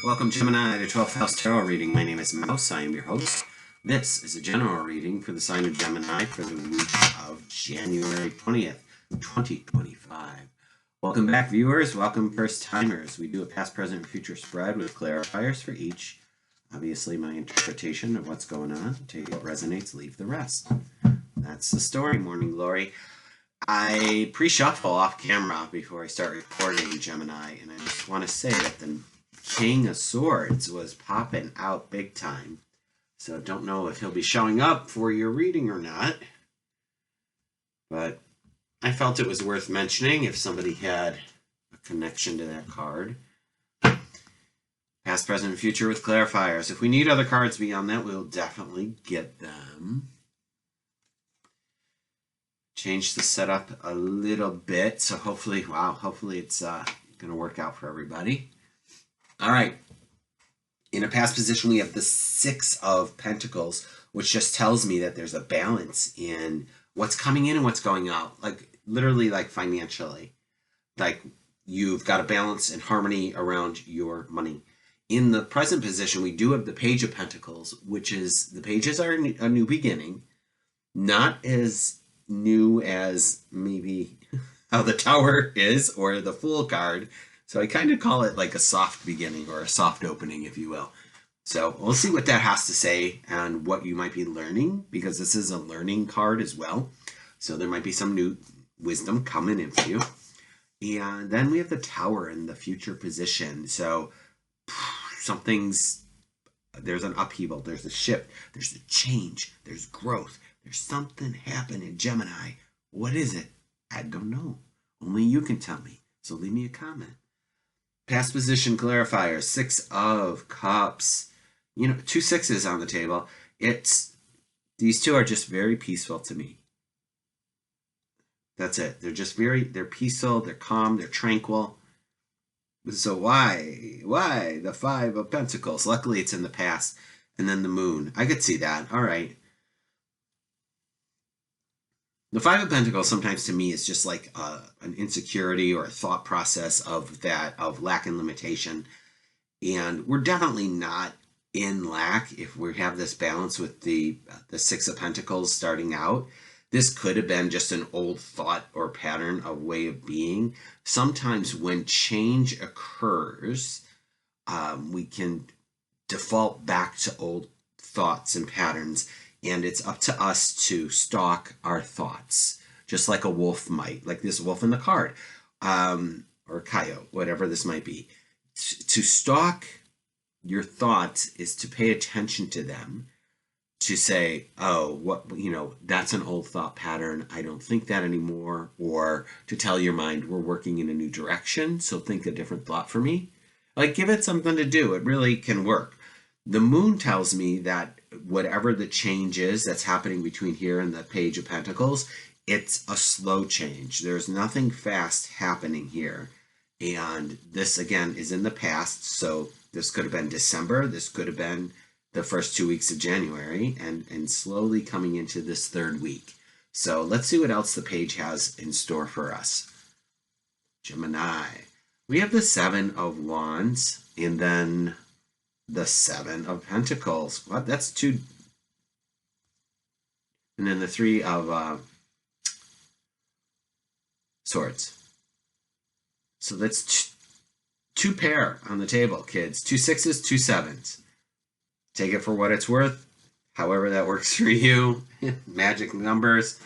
Welcome, Gemini, to 12th House Tarot reading. My name is Mouse. I am your host. This is a general reading for the sign of Gemini for the week of January 20th, 2025. Welcome back, viewers. Welcome, first-timers. We do a past, present, and future spread with clarifiers for each. Obviously, my interpretation of what's going on. Take what resonates, leave the rest. That's the story, Morning Glory. I pre-shuffle off camera before I start recording, Gemini, and I just want to say that the King of Swords was popping out big time. So don't know if he'll be showing up for your reading or not. But I felt it was worth mentioning if somebody had a connection to that card. Past, present, and future with clarifiers. If we need other cards beyond that, we'll definitely get them. Change the setup a little bit. So hopefully it's going to work out for everybody. All right, in a past position, we have the Six of Pentacles, which just tells me that there's a balance in what's coming in and what's going out, like literally like financially. Like you've got a balance and harmony around your money. In the present position, we do have the Page of Pentacles, which is the pages are a new beginning, not as new as maybe how the Tower is or the Fool card. So I kind of call it like a soft beginning or a soft opening, if you will. So we'll see what that has to say and what you might be learning, because this is a learning card as well. So there might be some new wisdom coming in for you. And then we have the Tower in the future position. So there's an upheaval, there's a shift, there's a change, there's growth. There's something happening, Gemini. What is it? I don't know. Only you can tell me. So leave me a comment. Past position clarifier, Six of Cups. You know, 2 sixes on the table. These two are just very peaceful to me. That's it. They're peaceful, they're calm, they're tranquil. So why the Five of Pentacles? Luckily it's in the past. And then the Moon. I could see that. All right. The Five of Pentacles sometimes to me is just like an insecurity or a thought process of lack and limitation. And we're definitely not in lack if we have this balance with the Six of Pentacles starting out. This could have been just an old thought or pattern of way of being. Sometimes when change occurs, we can default back to old thoughts and patterns. And it's up to us to stalk our thoughts, just like a wolf might, like this wolf in the card, or coyote, whatever this might be. To stalk your thoughts is to pay attention to them, to say, oh, that's an old thought pattern. I don't think that anymore. Or to tell your mind, we're working in a new direction, so think a different thought for me. Like, give it something to do. It really can work. The Moon tells me that whatever the change is that's happening between here and the Page of Pentacles, it's a slow change. There's nothing fast happening here. And this, again, is in the past. So this could have been December. This could have been the first 2 weeks of January and slowly coming into this third week. So let's see what else the page has in store for us. Gemini. We have the Seven of Wands and then the Seven of Pentacles. What? That's two. And then the Three of Swords. So that's two pair on the table, kids. 2 sixes, 2 sevens. Take it for what it's worth. However that works for you. Magic numbers.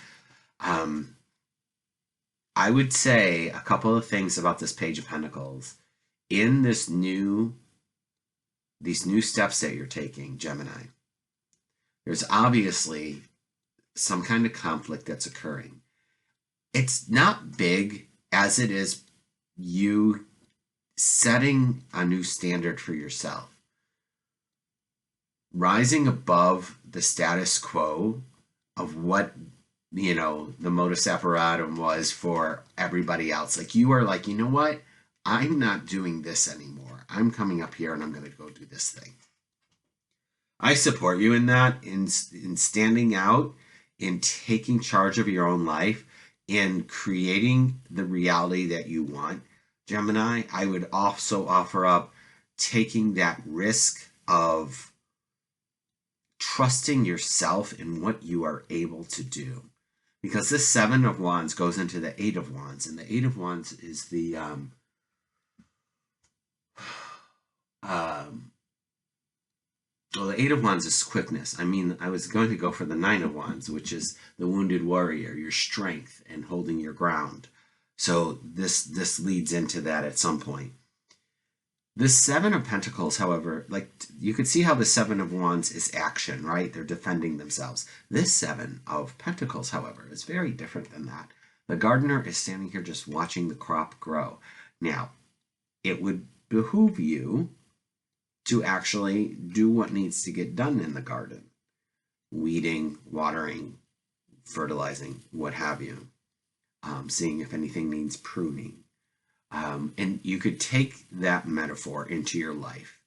I would say a couple of things about this Page of Pentacles. In these new steps that you're taking, Gemini, there's obviously some kind of conflict that's occurring. It's not big as it is you setting a new standard for yourself, rising above the status quo of what, the modus operatum was for everybody else. Like you are like, you know what? I'm not doing this anymore. I'm coming up here and I'm going to go do this thing. I support you in that, in standing out, in taking charge of your own life, in creating the reality that you want. Gemini, I would also offer up taking that risk of trusting yourself in what you are able to do. Because this Seven of Wands goes into the Eight of Wands, and the Eight of Wands is the well, the Eight of Wands is quickness. I mean, I was going to go for the Nine of Wands, which is the wounded warrior, your strength and holding your ground. So this leads into that at some point. The Seven of Pentacles, however, like you could see how the Seven of Wands is action, right? They're defending themselves. This Seven of Pentacles, however, is very different than that. The gardener is standing here just watching the crop grow. Now, it would behoove you to actually do what needs to get done in the garden. Weeding, watering, fertilizing, what have you. Seeing if anything needs pruning. And you could take that metaphor into your life.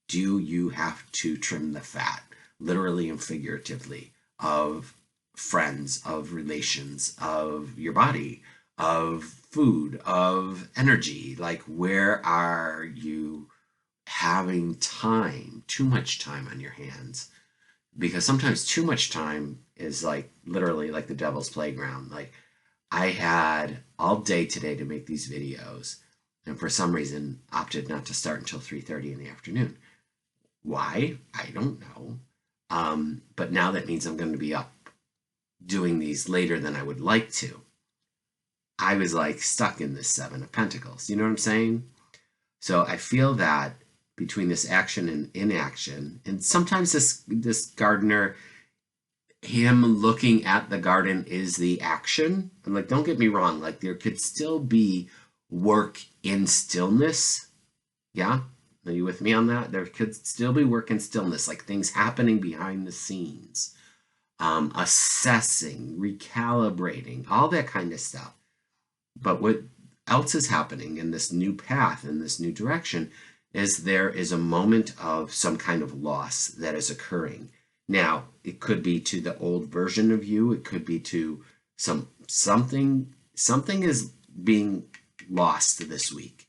Do you have to trim the fat, literally and figuratively, of friends, of relations, of your body, of food, of energy? Like, where are you having time, too much time on your hands? Because sometimes too much time is like literally like the devil's playground. Like, I had all day today to make these videos, and for some reason opted not to start until 3:30 in the afternoon. Why? I don't know. But now that means I'm going to be up doing these later than I would like to. I was like stuck in this Seven of Pentacles. You know what I'm saying? So I feel that between this action and inaction, and sometimes this gardener, him looking at the garden is the action. And like, don't get me wrong, like there could still be work in stillness. Yeah? Are you with me on that? There could still be work in stillness, like things happening behind the scenes, assessing, recalibrating, all that kind of stuff. But what else is happening in this new path, in this new direction, is there is a moment of some kind of loss that is occurring. Now, it could be to the old version of you. It could be to something is being lost this week.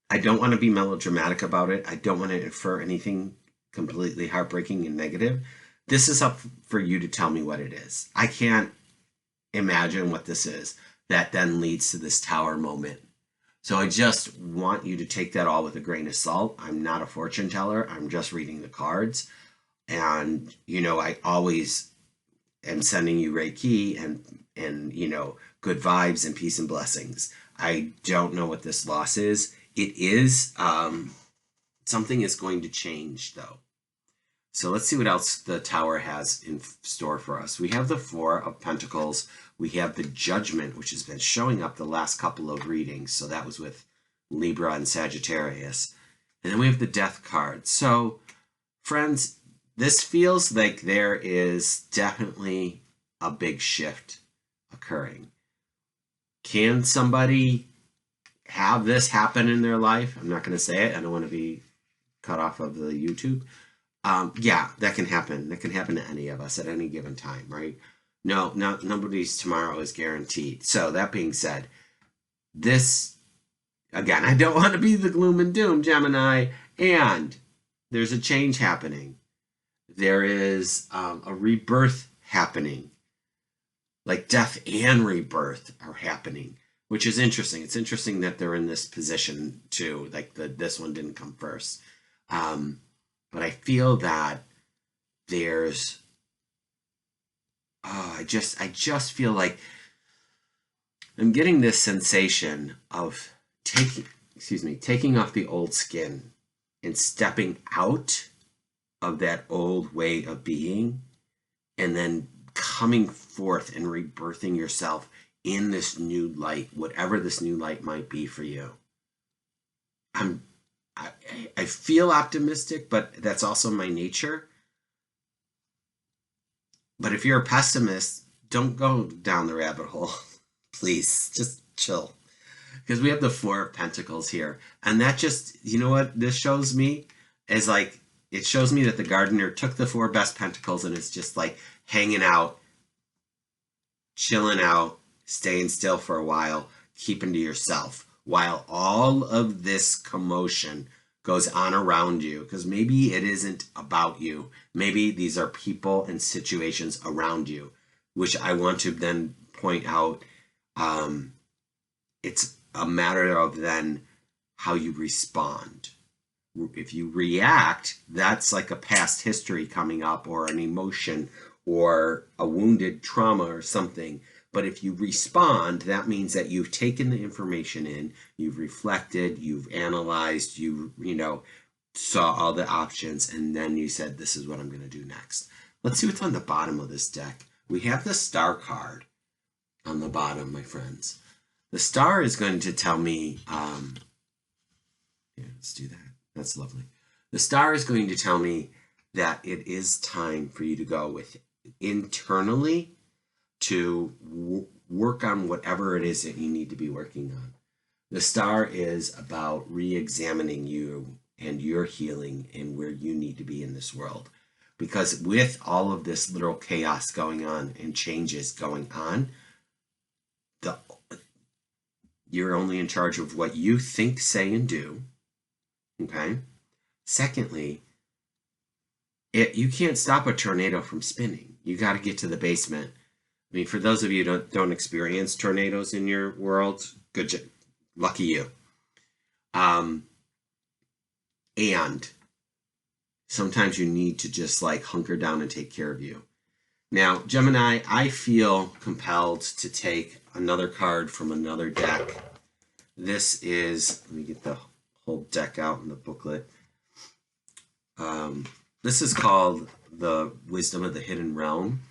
I don't want to be melodramatic about it. I don't want to infer anything completely heartbreaking and negative. This is up for you to tell me what it is. I can't imagine what this is that then leads to this tower moment. So I just want you to take that all with a grain of salt. I'm not a fortune teller. I'm just reading the cards. And, you know, I always am sending you Reiki and you know, good vibes and peace and blessings. I don't know what this loss is. It is, something is going to change though. So let's see what else the Tower has in store for us. We have the Four of Pentacles. We have the Judgment, which has been showing up the last couple of readings. So that was with Libra and Sagittarius. And then we have the Death card. So, friends, this feels like there is definitely a big shift occurring. Can somebody have this happen in their life? I'm not going to say it. I don't want to be cut off of the YouTube. Yeah, that can happen. That can happen to any of us at any given time, right? No, nobody's tomorrow is guaranteed. So that being said, this, again, I don't want to be the gloom and doom, Gemini, and there's a change happening. There is a rebirth happening. Like death and rebirth are happening, which is interesting. It's interesting that they're in this position too. Like this one didn't come first. But I feel that there's, I just feel like I'm getting this sensation of taking off the old skin and stepping out of that old way of being, and then coming forth and rebirthing yourself in this new light, whatever this new light might be for you. I feel optimistic, but that's also my nature. But if you're a pessimist, don't go down the rabbit hole. Please, just chill. Because we have the Four of Pentacles here. And that just, you know what this shows me? Is like, it shows me that the gardener took the four best pentacles and is just like hanging out, chilling out, staying still for a while, keeping to yourself. while all of this commotion goes on around you, because maybe it isn't about you. Maybe these are people and situations around you, which I want to then point out. It's a matter of then how you respond. If you react, that's like a past history coming up or an emotion or a wounded trauma or something. But if you respond, that means that you've taken the information in, you've reflected, you've analyzed, you saw all the options, and then you said, this is what I'm going to do next. Let's see what's on the bottom of this deck. We have the star card on the bottom, my friends. The star is going to tell me, yeah, let's do that. That's lovely. The star is going to tell me that it is time for you to go with internally to work on whatever it is that you need to be working on. The star is about re-examining you and your healing and where you need to be in this world. Because with all of this little chaos going on and changes going on, you're only in charge of what you think, say, and do. Okay? Secondly, you can't stop a tornado from spinning. You got to get to the basement. I mean, for those of you who don't experience tornadoes in your world, lucky you. And sometimes you need to just like hunker down and take care of you. Now, Gemini, I feel compelled to take another card from another deck. This is, let me get the whole deck out in the booklet. This is called The Wisdom of the Hidden Realm.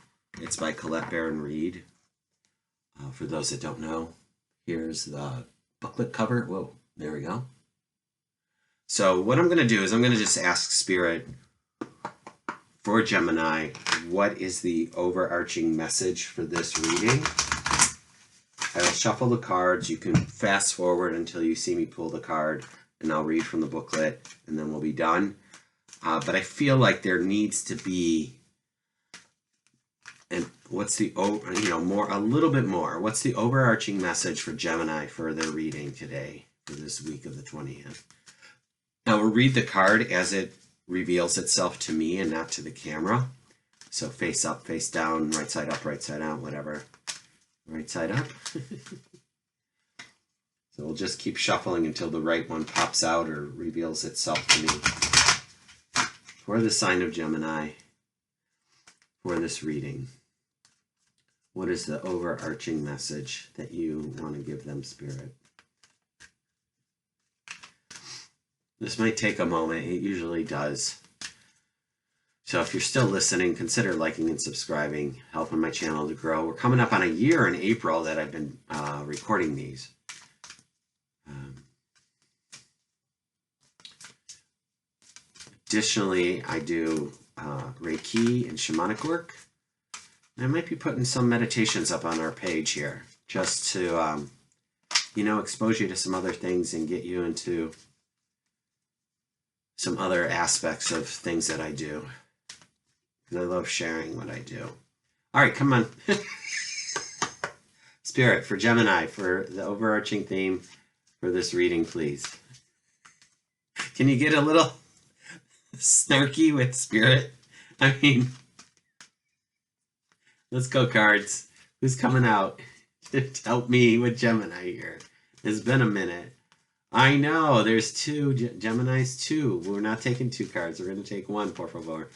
It's by Colette Baron Reed. For those that don't know, here's the booklet cover. Whoa, there we go. So what I'm going to do is I'm going to just ask Spirit for Gemini, what is the overarching message for this reading? I will shuffle the cards. You can fast forward until you see me pull the card, and I'll read from the booklet, and then we'll be done. But I feel like there needs to be, and what's the, a little bit more. What's the overarching message for Gemini for their reading today, for this week of the 20th? Now we'll read the card as it reveals itself to me and not to the camera. So face up, face down, right side up, right side out, whatever. Right side up. So we'll just keep shuffling until the right one pops out or reveals itself to me. For the sign of Gemini, for this reading, what is the overarching message that you want to give them, Spirit? This might take a moment. It usually does. So if you're still listening, consider liking and subscribing, helping my channel to grow. We're coming up on a year in April that I've been recording these. Additionally, I do Reiki and shamanic work. And I might be putting some meditations up on our page here, just to, expose you to some other things and get you into some other aspects of things that I do. Because I love sharing what I do. All right, come on. Spirit, for Gemini, for the overarching theme for this reading, please. Can you get a little snarky with Spirit? I mean, let's go, cards. Who's coming out to help me with Gemini here? It's been a minute. I know, there's two. Gemini's two. We're not taking two cards. We're going to take one, por favor.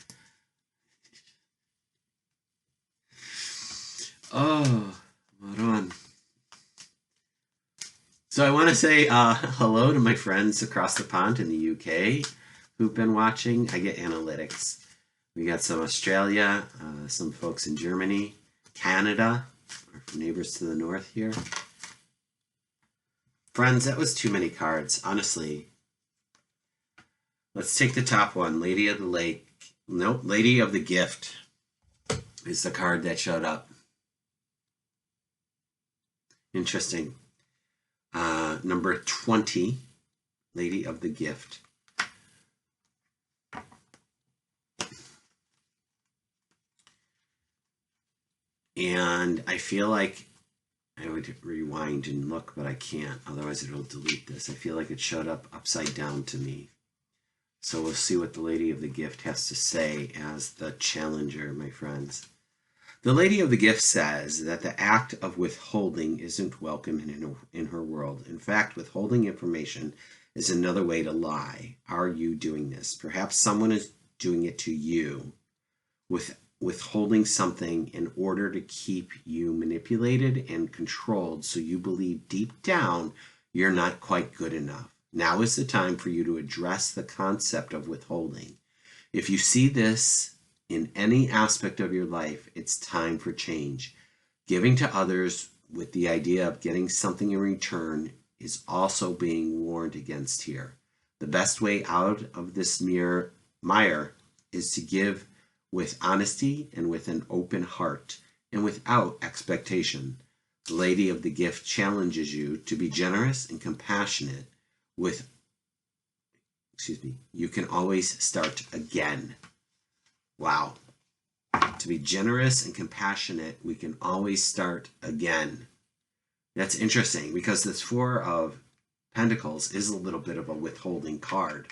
Oh, hold on. So I want to say hello to my friends across the pond in the UK who've been watching. I get analytics. We got some Australia, some folks in Germany, Canada, our neighbors to the north here. Friends, that was too many cards, honestly. Let's take the top one, Lady of the Lake. Nope, Lady of the Gift is the card that showed up. Interesting. Number 20, Lady of the Gift. And I feel like I would rewind and look, but I can't. Otherwise, it'll delete this. I feel like it showed up upside down to me. So we'll see what the Lady of the Gift has to say as the challenger, my friends. The Lady of the Gift says that the act of withholding isn't welcome in her world. In fact, withholding information is another way to lie. Are you doing this? Perhaps someone is doing it to you, withholding something in order to keep you manipulated and controlled, so you believe deep down you're not quite good enough. Now is the time for you to address the concept of withholding. If you see this in any aspect of your life, it's time for change. Giving to others with the idea of getting something in return is also being warned against here. The best way out of this mire is to give with honesty and with an open heart and without expectation. The Lady of the Gift challenges you to be generous and compassionate you can always start again. Wow. To be generous and compassionate, we can always start again. That's interesting because this Four of Pentacles is a little bit of a withholding card.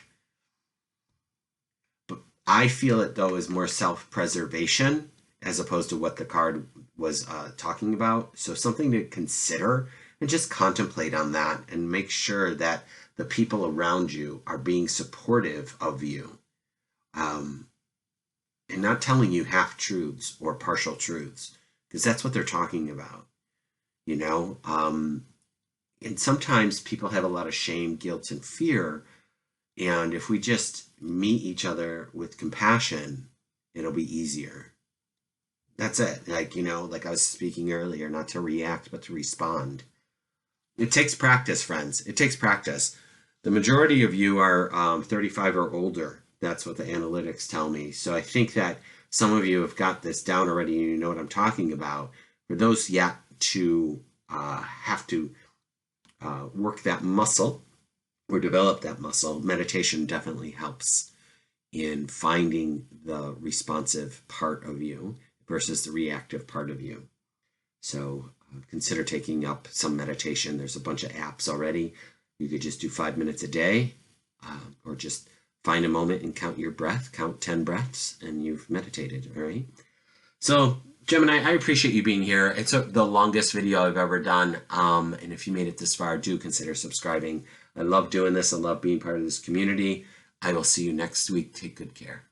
But I feel it, though, is more self-preservation as opposed to what the card was talking about. So something to consider and just contemplate on that and make sure that the people around you are being supportive of you and not telling you half-truths or partial truths, because that's what they're talking about, you know? And sometimes people have a lot of shame, guilt, and fear, and if we just meet each other with compassion, it'll be easier. That's it. Like, you know, like I was speaking earlier, not to react, but to respond. It takes practice, friends. It takes practice. The majority of you are 35 or older. That's what the analytics tell me. So I think that some of you have got this down already and you know what I'm talking about. For those yet to have to work that muscle or develop that muscle, meditation definitely helps in finding the responsive part of you versus the reactive part of you. So consider taking up some meditation. There's a bunch of apps already. You could just do 5 minutes a day, or just find a moment and count your breath, count 10 breaths, and you've meditated, all right? So, Gemini, I appreciate you being here. It's the longest video I've ever done, and if you made it this far, do consider subscribing. I love doing this. I love being part of this community. I will see you next week. Take good care.